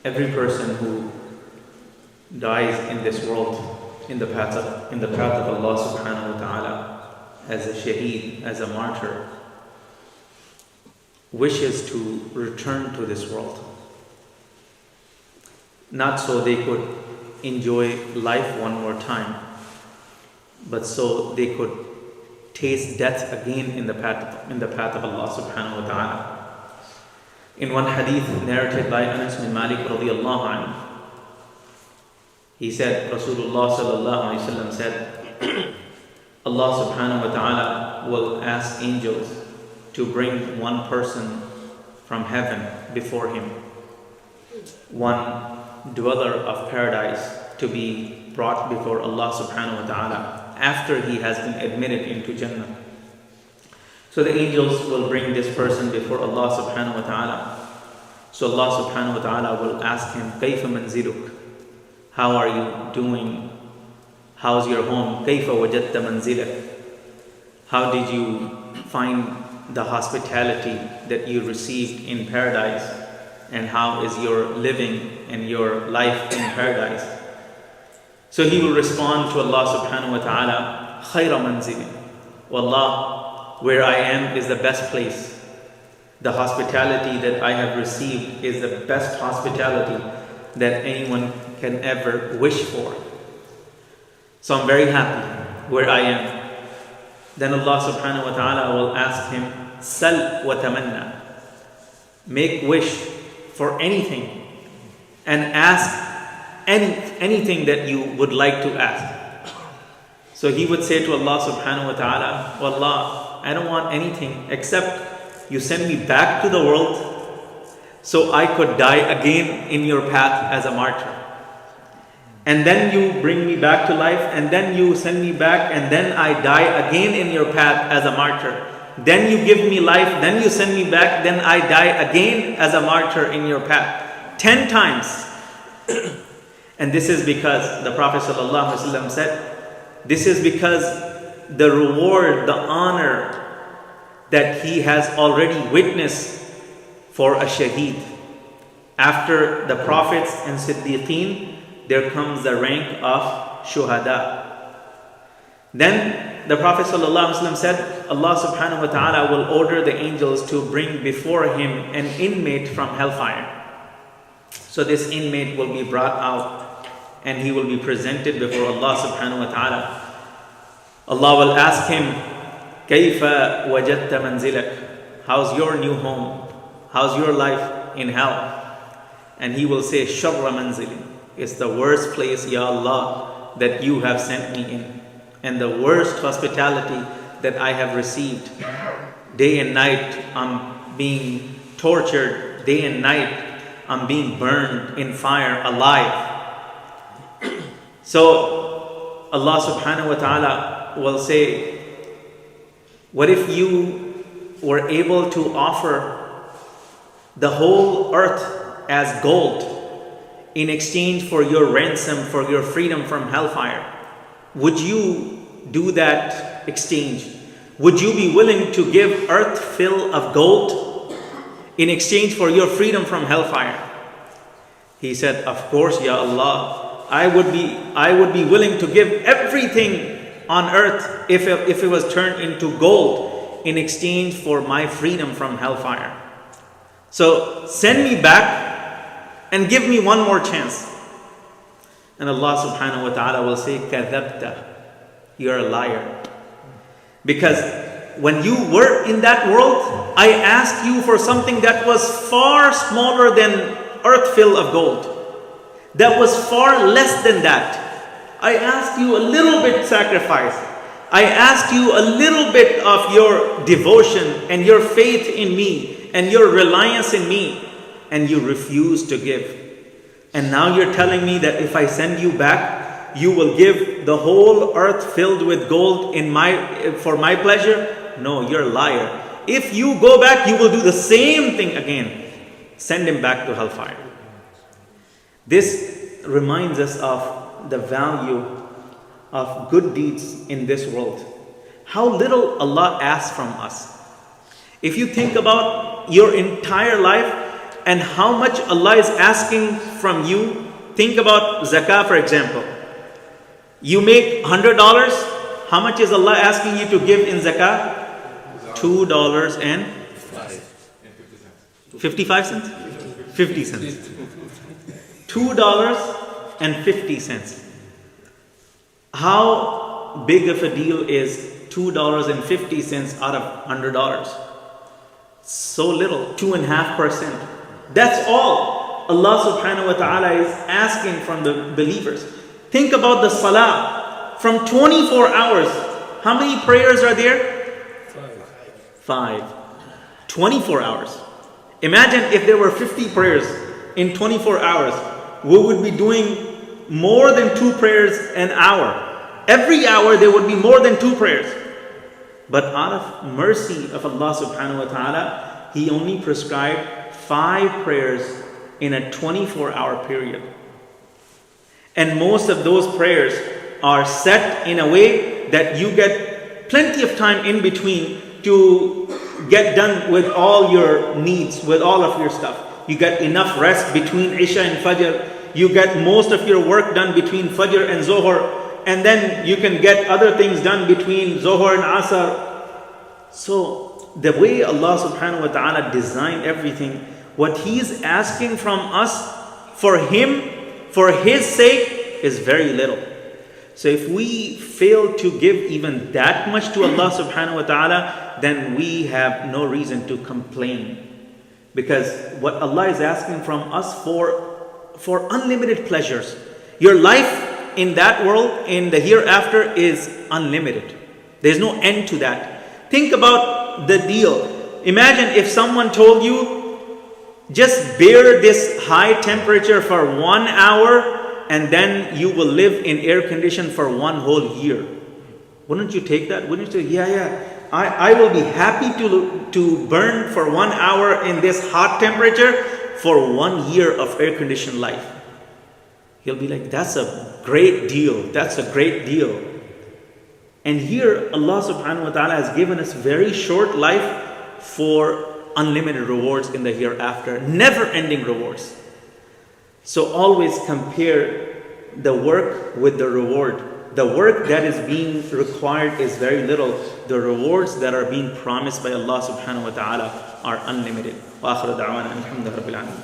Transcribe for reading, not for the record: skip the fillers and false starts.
Every person who dies in this world in the path of Allah subhanahu wa ta'ala as a shaheed, as a martyr, wishes to return to this world. Not so they could enjoy life one more time, but so they could taste death again in the path of Allah subhanahu wa ta'ala. In one hadith narrated by Anas bin Malik radiyallahu anhu, he said, Rasulullah sallallahu alayhi wa sallam said, Allah subhanahu wa ta'ala will ask angels to bring one person from heaven before him, one dweller of paradise to be brought before Allah subhanahu wa ta'ala after he has been admitted into Jannah. So the angels will bring this person before Allah subhanahu wa ta'ala. So Allah subhanahu wa ta'ala will ask him, Kayfa manziluk? How are you doing? How's your home? Kayfa wajadta manzilak? How did you find the hospitality that you received in paradise? And how is your living and your life in paradise? So he will respond to Allah subhanahu wa ta'ala, Khayra manzili. Wallah, where I am is the best place. The hospitality that I have received is the best hospitality that anyone can ever wish for. So I'm very happy where I am. Then Allah subhanahu wa ta'ala will ask him, Sal wa tamanna. Make wish for anything and ask anything that you would like to ask. So he would say to Allah subhanahu wa ta'ala, Wallah, I don't want anything except you send me back to the world so I could die again in your path as a martyr. And then you bring me back to life, and then you send me back, and then I die again in your path as a martyr. Then you give me life, then you send me back, then I die again as a martyr in your path. 10 times. And this is because the Prophet ﷺ said, this is because the reward, the honor that he has already witnessed for a shaheed. After the prophets and siddiqeen, there comes the rank of shuhada. Then the Prophet ﷺ said, Allah subhanahu wa ta'ala will order the angels to bring before him an inmate from hellfire. So this inmate will be brought out and he will be presented before Allah subhanahu wa ta'ala. Allah will ask him, Kayfa wajadta manzilak? How's your new home? How's your life in hell? And he will say, Sharra manzili. It's the worst place, Ya Allah, that you have sent me in. And the worst hospitality that I have received. Day and night I'm being tortured. Day and night I'm being burned in fire alive. So Allah subhanahu wa ta'ala will say, what if you were able to offer the whole earth as gold in exchange for your ransom, for your freedom from hellfire? Would you do that exchange? Would you be willing to give earth full of gold in exchange for your freedom from hellfire? He said, of course, Ya Allah, I would be willing to give everything on earth if it was turned into gold in exchange for my freedom from hellfire. So send me back and give me one more chance. And Allah subhanahu wa ta'ala will say, Kadhabta, you're a liar. Because when you were in that world, I asked you for something that was far smaller than earth filled of gold. That was far less than that. I asked you a little bit sacrifice. I asked you a little bit of your devotion and your faith in me and your reliance in me, and you refused to give. And now you're telling me that if I send you back, you will give the whole earth filled with gold for my pleasure? No, you're a liar. If you go back, you will do the same thing again. Send him back to hellfire. This reminds us of the value of good deeds in this world. How little Allah asks from us. If you think about your entire life, and how much Allah is asking from you. Think about zakah, for example. You make $100. How much is Allah asking you to give in zakah? $2 and 55 cents? 50 cents. $2.50. How big of a deal is $2.50 out of $100? So little, 2.5%. That's all Allah subhanahu wa ta'ala is asking from the believers. Think about the salah. From 24 hours, how many prayers are there? 5. 24 hours. Imagine if there were 50 prayers in 24 hours. We would be doing more than 2 prayers an hour. Every hour there would be more than 2 prayers. But out of mercy of Allah subhanahu wa ta'ala, He only prescribed 5 prayers in a 24-hour period. And most of those prayers are set in a way that you get plenty of time in between to get done with all your needs, with all of your stuff. You get enough rest between Isha and Fajr. You get most of your work done between Fajr and Zohar. And then you can get other things done between Zohar and Asr. So the way Allah subhanahu wa ta'ala designed everything, what He is asking from us for Him, for His sake, is very little. So if we fail to give even that much to Allah subhanahu wa ta'ala, then we have no reason to complain. Because what Allah is asking from us for unlimited pleasures. Your life in that world, in the hereafter, is unlimited. There's no end to that. Think about the deal. Imagine if someone told you, just bear this high temperature for 1 hour and then you will live in air condition for 1 whole year. Wouldn't you take that? Wouldn't you say, yeah, I will be happy to burn for 1 hour in this hot temperature for 1 year of air conditioned life. He'll be like, that's a great deal. That's a great deal. And here Allah subhanahu wa ta'ala has given us very short life for unlimited rewards in the hereafter. Never ending rewards. So always compare the work with the reward. The work that is being required is very little. The rewards that are being promised by Allah subhanahu wa ta'ala are unlimited. Wa akhiru da'wana alhamdulillahi rabbil alamin.